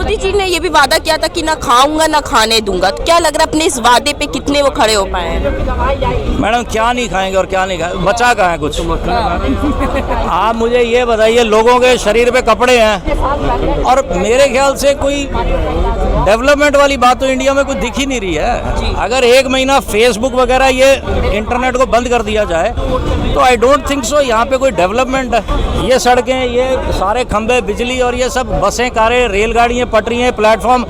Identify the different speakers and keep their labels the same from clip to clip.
Speaker 1: मोदी जी ने ये भी वादा किया था कि ना खाऊंगा ना खाने दूंगा, तो क्या लग रहा है अपने इस वादे पे कितने वो खड़े हो पाए हैं?
Speaker 2: मैडम क्या नहीं खाएंगे और क्या नहीं खाएंगे, बचा कहाँ है कुछ? आप मुझे ये बताइए, लोगों के शरीर पे कपड़े हैं और मेरे ख्याल से कोई डेवलपमेंट वाली बात तो इंडिया में कुछ दिख ही नहीं रही है। अगर एक महीना फेसबुक वगैरह ये इंटरनेट को बंद कर दिया जाए तो आई डोंट थिंक सो यहाँ पे कोई डेवलपमेंट है। ये सड़कें, ये सारे खंबे बिजली और ये सब बसें, कारें, रेलगाड़ियाँ, पटरियाँ, प्लेटफॉर्म,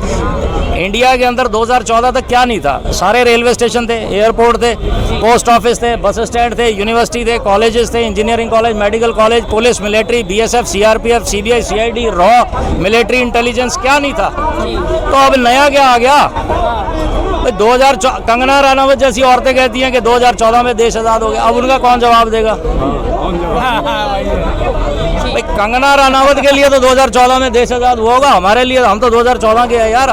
Speaker 2: इंडिया के अंदर 2014 तक क्या नहीं था? सारे रेलवे स्टेशन थे, एयरपोर्ट थे, पोस्ट ऑफिस थे, बस स्टैंड थे, यूनिवर्सिटी थे, कॉलेजेस थे, engineering college, medical college, police, military, BSF, CRPF, CBI, CID, raw, military intelligence, क्या नहीं था? तो अब नया क्या आ गया? 2014 कंगना रनावत जैसी औरतें कहती हैं कि 2014 में देश आज़ाद हो गया, अब उनका कौन जवाब देगा? भाई कंगना रनावत के लिए तो 2014 में देश आज़ाद हुआ होगा, हमारे लिए हम तो 2014 के हैं यार।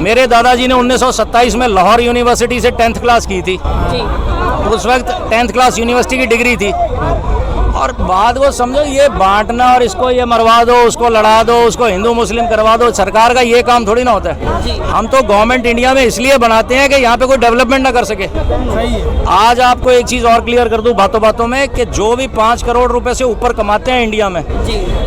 Speaker 2: मेरे दादाजी ने 1927 में लाहौर यूनिवर्सिटी से 10th क्लास की थी, उस वक्त 10th क्लास यूनिवर्सिटी की डिग्री थी। और बात को समझो, ये बांटना और इसको ये मरवा दो, उसको लड़ा दो, उसको हिंदू मुस्लिम करवा दो, सरकार का ये काम थोड़ी ना होता है। हम तो गवर्नमेंट इंडिया में इसलिए बनाते हैं कि यहाँ पे कोई डेवलपमेंट ना कर सके। आज आपको एक चीज़ और क्लियर कर दूं बातों बातों में कि जो भी 5 करोड़ रुपए से ऊपर कमाते हैं इंडिया में,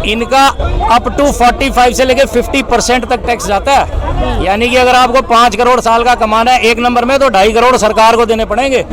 Speaker 2: इनका अप टू 45 से लेके 50% तक टैक्स जाता है। यानी कि अगर आपको 5 करोड़ साल का कमाना है एक नंबर में, तो 2.5 करोड़ सरकार को देने पड़ेंगे।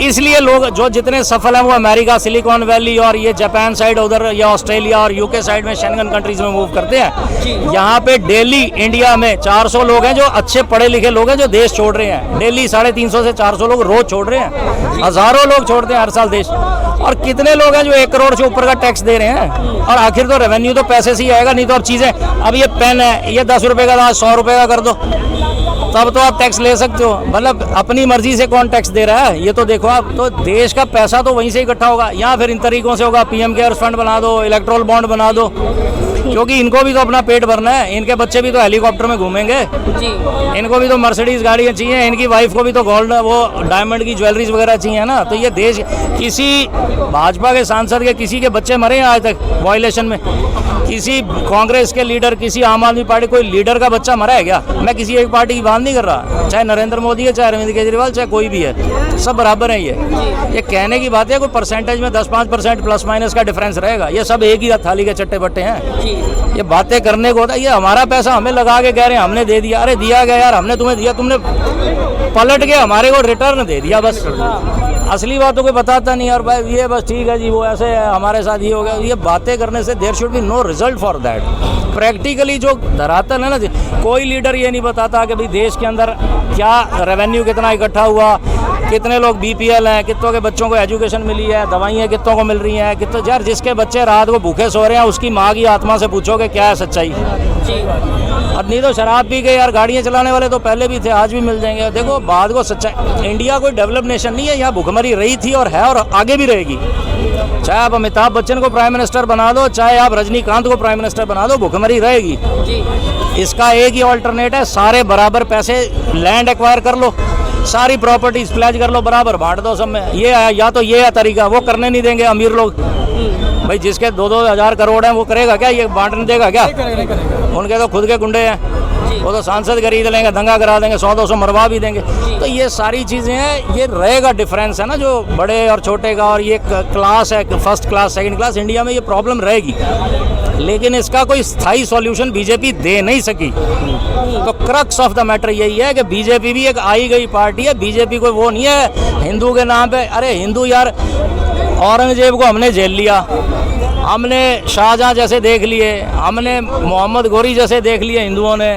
Speaker 2: इसलिए लोग जो जितने सफल हैं वो अमेरिका, सिलिकॉन वैली और ये जापान साइड उधर, या ऑस्ट्रेलिया और यूके साइड में, शेंगन कंट्रीज में मूव करते हैं। यहाँ पे डेली इंडिया में 400 लोग हैं जो अच्छे पढ़े लिखे लोग हैं जो देश छोड़ रहे हैं। डेली 350 से 400 लोग रोज छोड़ रहे हैं, हजारों लोग छोड़ते हैं हर साल देश। और कितने लोग हैं जो 1 करोड़ से ऊपर का टैक्स दे रहे हैं? और आखिर तो रेवेन्यू तो पैसे से ही आएगा, नहीं तो अब चीजें, अब ये पेन है ये 10 रुपए का था 100 रुपए का कर दो, तब तो आप टैक्स ले सकते हो। मतलब अपनी मर्जी से कौन टैक्स दे रहा है? ये तो देखो आप, तो देश का पैसा तो वहीं से इकट्ठा होगा, या फिर इन तरीकों से होगा। पीएम केयर्स फंड बना दो, इलेक्ट्रोल बॉन्ड बना दो, क्योंकि इनको भी तो अपना पेट भरना है। इनके बच्चे भी तो हेलीकॉप्टर में घूमेंगे, इनको भी तो मर्सिडीज गाड़ियाँ चाहिए, इनकी वाइफ को भी तो गोल्ड, वो डायमंड की ज्वेलरीज वगैरह चाहिए ना। तो ये देश, किसी भाजपा के सांसद के किसी के बच्चे मरे हैं आज तक वायलेशन में? किसी कांग्रेस के लीडर, किसी आम आदमी पार्टी, कोई लीडर का बच्चा मरा है क्या? मैं किसी एक पार्टी की बात नहीं कर रहा, चाहे नरेंद्र मोदी है, चाहे अरविंद केजरीवाल, चाहे कोई भी है, सब बराबर है। ये कहने की बात है, कोई परसेंटेज में 10-5% प्लस माइनस का डिफरेंस रहेगा। ये सब एक ही थाली के चट्टे बट्टे हैं। ये बातें करने को होता है, ये हमारा पैसा हमें लगा के कह रहे हैं हमने दे दिया। अरे दिया गया यार, हमने तुम्हें दिया, तुमने पलट के हमारे को रिटर्न दे दिया बस। असली बातों को बताता नहीं, और भाई ये बस ठीक है जी, वो ऐसे है, हमारे साथ ये हो गया। ये बातें करने से there should be no result for that. Practically जो धरातल है ना, कोई लीडर ये नहीं बताता कि भाई देश के अंदर क्या रेवेन्यू कितना इकट्ठा हुआ, कितने लोग बीपीएल हैं, कितनों के बच्चों को एजुकेशन मिली है, दवाइयाँ कितनों को मिल रही हैं, कितने यार जिसके बच्चे रात को भूखे सो रहे हैं उसकी माँ की आत्मा से पूछोगे क्या है सच्चाई। अब नहीं तो शराब पी के यार गाड़ियाँ चलाने वाले तो पहले भी थे, आज भी मिल जाएंगे। देखो बात को सच्चाई, इंडिया कोई डेवलप नेशन नहीं है, यहाँ भूखमरी रही थी और है और आगे भी रहेगी। चाहे आप अमिताभ बच्चन को प्राइम मिनिस्टर बना दो, चाहे आप रजनीकांत को प्राइम मिनिस्टर बना दो, भूखमरी रहेगी। इसका एक ही ऑल्टरनेट है, सारे बराबर पैसे लैंड एक्वायर कर लो, सारी प्रॉपर्टीज प्लेज कर लो, बराबर बांट दो सब में। ये है, या तो ये है तरीका, वो करने नहीं देंगे अमीर लोग। भाई जिसके 2-2 हज़ार करोड़ हैं वो करेगा क्या? ये बांटने देगा क्या? उनके तो खुद के गुंडे हैं, वो तो सांसद खरीद लेंगे, दंगा करा देंगे, 100-200 मरवा भी देंगे। तो ये सारी चीज़ें हैं, ये रहेगा डिफरेंस है ना जो बड़े और छोटे का, और ये क्लास है, first class second class, India में ये प्रॉब्लम रहेगी। लेकिन इसका कोई स्थायी सॉल्यूशन बीजेपी दे नहीं सकी। तो क्रक्स ऑफ द मैटर यही है कि बीजेपी भी एक आई गई पार्टी है। बीजेपी कोई वो नहीं है हिंदू के नाम पे। अरे हिंदू यार, औरंगजेब को हमने जेल लिया, हमने शाहजहां जैसे देख लिए, हमने मोहम्मद गोरी जैसे देख लिए हिंदुओं ने,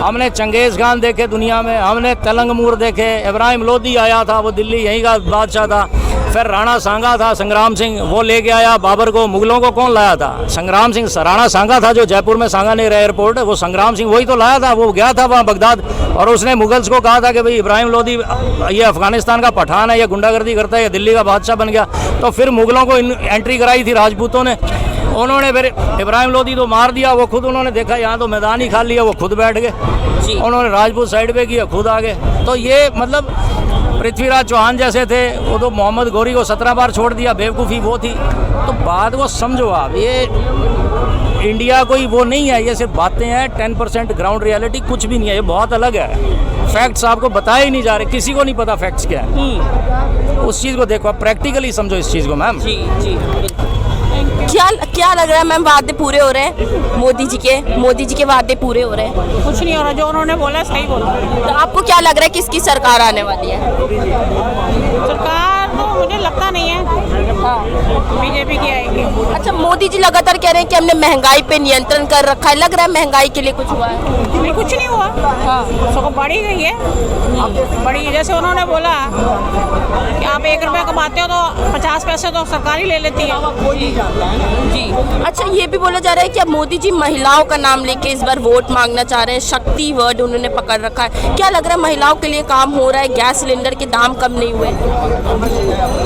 Speaker 2: हमने चंगेज़ खान देखे दुनिया में, हमने तेलंगमूर देखे, इब्राहिम लोदी आया था, वो दिल्ली यहीं का बादशाह था। फिर राणा सांगा था, संग्राम सिंह, वो लेके आया बाबर को। मुगलों को कौन लाया था? संग्राम सिंह। राणा सांगा था जो जयपुर में सांगानेर एयरपोर्ट है, वो संग्राम सिंह वही तो लाया था। वो गया था वहाँ बगदाद, और उसने मुगल्स को कहा था कि भाई इब्राहिम लोदी ये अफगानिस्तान का पठान है, ये गुंडागर्दी करता है, ये दिल्ली का बादशाह बन गया। तो फिर मुगलों को एंट्री कराई थी राजपूतों ने, उन्होंने फिर इब्राहिम लोदी तो मार दिया। वो खुद उन्होंने देखा यहाँ तो मैदान ही खाली है, वो खुद बैठ गए। उन्होंने राजपूत साइड पे किया, खुद आ गए। तो ये मतलब पृथ्वीराज चौहान जैसे थे, वो तो मोहम्मद गौरी को 17 बार छोड़ दिया, बेवकूफ़ी वो थी। तो बात को समझो आप, ये इंडिया कोई वो नहीं है, ये सिर्फ बातें हैं। 10% ग्राउंड रियलिटी कुछ भी नहीं है, ये बहुत अलग है। फैक्ट्स आपको बताए ही नहीं जा रहे, किसी को नहीं पता फैक्ट्स क्या है। उस चीज़ को देखो, आप प्रैक्टिकली समझो इस चीज़ को मैम।
Speaker 1: जी जी क्या लग रहा है मैम, वादे पूरे हो रहे हैं मोदी जी के वादे पूरे हो रहे हैं?
Speaker 3: कुछ नहीं हो रहा, जो उन्होंने बोला सही बोला।
Speaker 1: तो आपको क्या लग रहा है किसकी सरकार आने वाली है?
Speaker 3: सरकार तो मुझे लगता नहीं है, बीजेपी की आएगी।
Speaker 1: अच्छा, मोदी जी लगातार कह रहे हैं कि हमने महंगाई पे नियंत्रण कर रखा है, लग रहा है महंगाई के लिए कुछ हुआ है?
Speaker 3: नहीं, कुछ नहीं हुआ, सो बढ़ी गई है, बढ़ी। जैसे उन्होंने बोला कि आप 1 रुपया कमाते हो तो 50 पैसे तो सरकार ही ले लेती है।
Speaker 1: जी अच्छा, ये भी बोला जा रहा है कि अब मोदी जी महिलाओं का नाम लेके इस बार वोट मांगना चाह रहे हैं, शक्ति वर्ड उन्होंने पकड़ रखा है। क्या लग रहा है महिलाओं के लिए काम हो रहा है? गैस सिलेंडर के दाम कम नहीं हुए?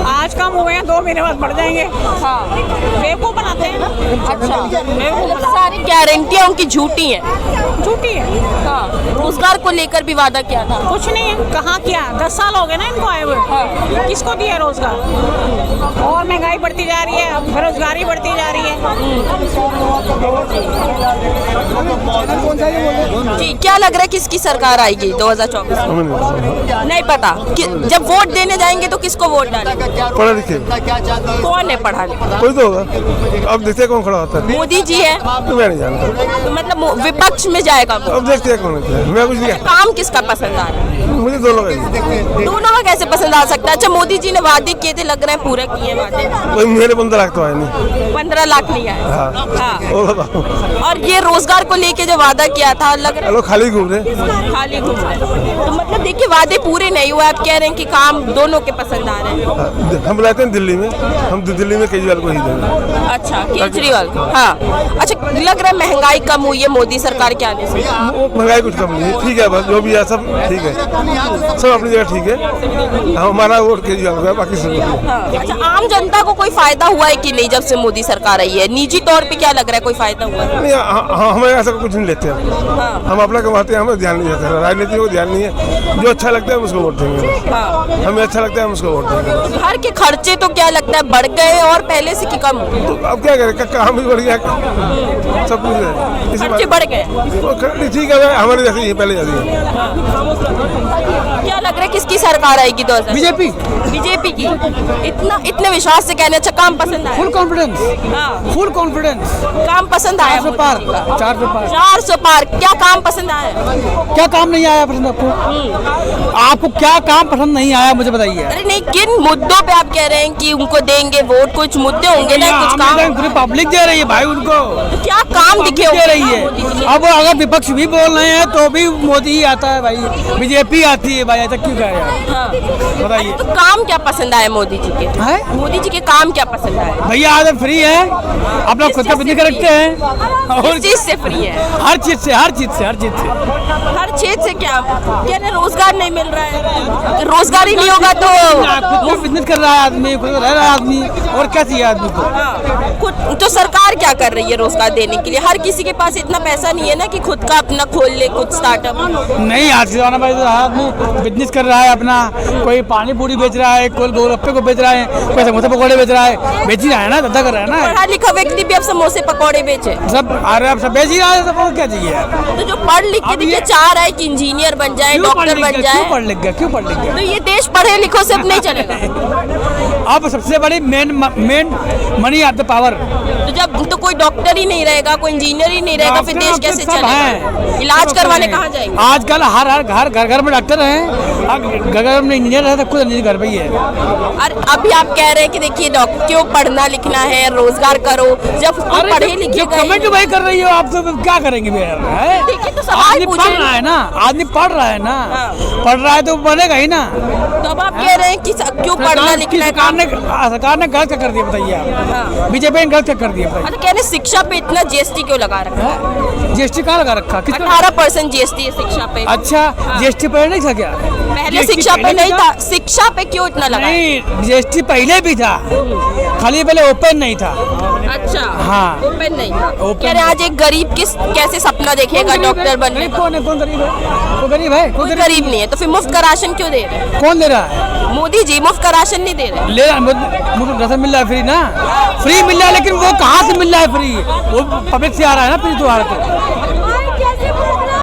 Speaker 3: आज कम हुए हैं, 2 महीने बाद बढ़ जाएंगे।
Speaker 1: हाँ,
Speaker 3: बेवकूफ़ बनाते हैं।
Speaker 1: अच्छा, मतलब सारी गारंटियाँ उनकी झूठी हैं।
Speaker 3: झूठी है।
Speaker 1: हाँ, रोजगार को लेकर भी वादा किया था।
Speaker 3: कुछ नहीं है, कहाँ किया? 10 साल हो गए ना इनको आए हुए। किसको दिया रोजगार? और महंगाई बढ़ती जा रही है, बेरोजगारी बढ़ती जा रही है।
Speaker 1: जी, क्या लग रहा है किसकी सरकार आएगी 2024? नहीं पता जब वोट देने जाएंगे तो किसको वोट डालेंगे?
Speaker 4: पढ़ा लिखे
Speaker 1: कौन है पढ़ा लिखा?
Speaker 4: कोई तो होगा, अब देखते हैं कौन खड़ा होता है।
Speaker 1: मोदी जी है
Speaker 4: तो मैं नहीं जानता,
Speaker 1: तो मतलब विपक्ष में जाएगा।
Speaker 4: अब देखते हैं कौन है। मैं कुछ नहीं,
Speaker 1: काम किसका पसंद आ रहा है?
Speaker 4: मुझे
Speaker 1: दोनों का कैसे पसंद आ सकता है? अच्छा, मोदी जी ने वादे किए थे, लग रहे हैं पूरे किए वादे।
Speaker 4: मेरे 15 लाख तो आए नहीं।
Speaker 1: 15 लाख नहीं आए।
Speaker 4: हाँ।
Speaker 1: हाँ।
Speaker 4: और बताओ।
Speaker 1: और ये रोजगार को लेके जो वादा किया था, लग रहा है
Speaker 4: लोग खाली घूम रहे,
Speaker 1: खाली घूम रहे। तो मतलब देखिए, वादे पूरे नहीं हुए, आप कह रहे हैं कि काम दोनों के पसंद आ रहे हैं।
Speaker 4: हम रहते हैं दिल्ली में, हम दिल्ली में केजरीवाल को ही देंगे।
Speaker 1: अच्छा, केजरीवाल। हाँ, अच्छा, लग रहा है महंगाई कम हुई है मोदी सरकार के आने से?
Speaker 4: महंगाई कुछ कम नहीं है, ठीक है, बस जो भी है सब ठीक है, सब अपनी जगह ठीक है। हमारा वोट केजरीवाल का है, बाकी सब।
Speaker 1: हाँ। अच्छा, आम जनता को कोई फायदा हुआ है कि नहीं जब से मोदी सरकार आई है? निजी तौर पे क्या लग रहा है, कोई फायदा हुआ है?
Speaker 4: नहीं, हमें ऐसा कुछ नहीं लेते हैं। हम अपना कमाते हैं, हमें ध्यान नहीं देते, राजनीति को ध्यान नहीं है। जो अच्छा लगता है उसको वोट देंगे। हमें अच्छा लगता है हम उसको वोट देंगे।
Speaker 1: घर के खर्चे तो क्या लगता है बढ़ गए और पहले से कि कम?
Speaker 4: तो अब क्या करें, काम भी बढ़ गया, सब कुछ है,
Speaker 1: खर्चे बढ़ गए।
Speaker 4: ठीक है, हमारे जैसे ही पहले जैसे ही।
Speaker 1: क्या लग रहा है किसकी सरकार आएगी 2000? बीजेपी की। इतने विश्वास से कहने। अच्छा, काम पसंद आया?
Speaker 5: फुल कॉन्फिडेंस,
Speaker 1: हाँ,
Speaker 5: फुल कॉन्फिडेंस।
Speaker 1: काम पसंद आया?
Speaker 5: 400 पार, 400 पार।
Speaker 1: 400 पार। क्या काम पसंद आया?
Speaker 5: क्या काम नहीं आया पसंद आपको? आपको क्या काम पसंद नहीं आया मुझे बताइए।
Speaker 1: अरे नहीं, किन मुद्दों पे आप कह रहे हैं कि उनको देंगे वोट? कुछ मुद्दे होंगे ना, कुछ काम?
Speaker 5: पूरी पब्लिक दे रही है भाई उनको,
Speaker 1: तो क्या काम दिखे
Speaker 5: दे रही है। अब अगर विपक्ष भी बोल रहे हैं तो भी मोदी ही आता है भाई, बीजेपी आती है भाई, ऐसा क्यों कह रहे हैं? बताइए।
Speaker 1: तो काम क्या पसंद आए मोदी जी के?
Speaker 5: हैं?
Speaker 1: मोदी जी के काम क्या पसंद आए?
Speaker 5: भैया आदत फ्री है, अपना खुद का बिजनेस रखते हैं, और
Speaker 1: किस चीज से फ्री है?
Speaker 5: हर चीज से, हर चीज से, हर चीज से।
Speaker 1: हर चीज से क्या? कह रहे रोजगार नहीं मिल रहा है, रोजगार ही नहीं होगा तो
Speaker 5: खुद बिजनेस कर रहा है आदमी, खुद रह रहा है आदमी, और क्या चाहिए आदमी को?
Speaker 1: खुद तो सरकार क्या कर रही है रोजगार देने के लिए? हर किसी के पास इतना पैसा नहीं है ना कि खुद का अपना खोल ले कुछ स्टार्टअप।
Speaker 5: नहीं, आज के जमाना में तो आदमी बिजनेस कर रहा है अपना, कोई पानी पूरी बेच रहा है, कोई गोलगप्पे को बेच रहा है, कोई समोसे पकौड़े बेच रहा है, बेच ही रहा है ना, धंधा कर रहा है ना।
Speaker 1: पढ़ा लिखा व्यक्ति भी अब समोसे पकौड़े बेचे,
Speaker 5: सब अरे अब सब बेच ही रहा है, सब और क्या चाहिए?
Speaker 1: तो जो पढ़ लिख के देखिए चाह रहा है कि इंजीनियर बन जाए, डॉक्टर बन जाए,
Speaker 5: क्यों पढ़ लिख गया, क्यों पढ़ लिख गया?
Speaker 1: तो ये देश पढ़े लिखों से अब नहीं चलेगा।
Speaker 5: अब सबसे बड़ी main money of the power.
Speaker 1: तो जब तो कोई डॉक्टर ही नहीं रहेगा, कोई इंजीनियर ही नहीं रहेगा, फिर देश कैसे चलेगा? इलाज करवाने कहाँ जाएंगे?
Speaker 5: आजकल हर घर में डॉक्टर हैं, घर में इंजीनियर है, तो खुद इंजीनियर घर पे ही है।
Speaker 1: और अभी आप कह रहे हैं कि देखिए क्यों पढ़ना लिखना है, रोजगार करो, जब पढ़े लिखे गए।
Speaker 5: कमेंट भाई कर रही हो आप, तो क्या करेंगे यार?
Speaker 1: देखिए तो सवाल
Speaker 5: आदमी पढ़ रहा है ना, आदमी पढ़ रहा है ना, पढ़ रहा है तो बनेगा ही ना।
Speaker 1: तो अब आप कह रहे हैं कि क्यों पढ़ना लिखना है?
Speaker 5: सरकार ने गलत क्या कर दिया बताइए आप? बीजेपी ने गलत क्या कर दिया बताइए?
Speaker 1: अच्छा, कह रहे शिक्षा पे इतना जीएसटी क्यों लगा रखा है?
Speaker 5: जीएसटी कहाँ लगा रखा?
Speaker 1: 18% जीएसटी है शिक्षा पे।
Speaker 5: अच्छा, जीएसटी पहले नहीं था क्या?
Speaker 1: पहले शिक्षा पे नहीं था, शिक्षा पे क्यों इतना लगा?
Speaker 5: नहीं, जीएसटी पहले भी था, खाली पहले ओपन नहीं था।
Speaker 1: अच्छा
Speaker 5: हाँ।
Speaker 1: ओपन नहीं था।
Speaker 5: ओपन
Speaker 1: कह रहे आज एक गरीब कैसे सपना देखेगा डॉक्टर बनने
Speaker 5: गरीब
Speaker 1: का?
Speaker 5: कौन है? कौन गरीब है? कोई गरीब है?
Speaker 1: कोई गरीब नहीं है तो फिर मुफ्त का राशन क्यों दे रहे हैं?
Speaker 5: कौन दे रहा है?
Speaker 1: मोदी जी मुफ्त का राशन नहीं दे रहे।
Speaker 5: ले मुझे राशन मिल रहा है फ्री ना, फ्री मिल रहा है, लेकिन वो कहाँ से मिल रहा है फ्री? वो पब्लिक से आ रहा है ना फ्री, तो आ रहा है।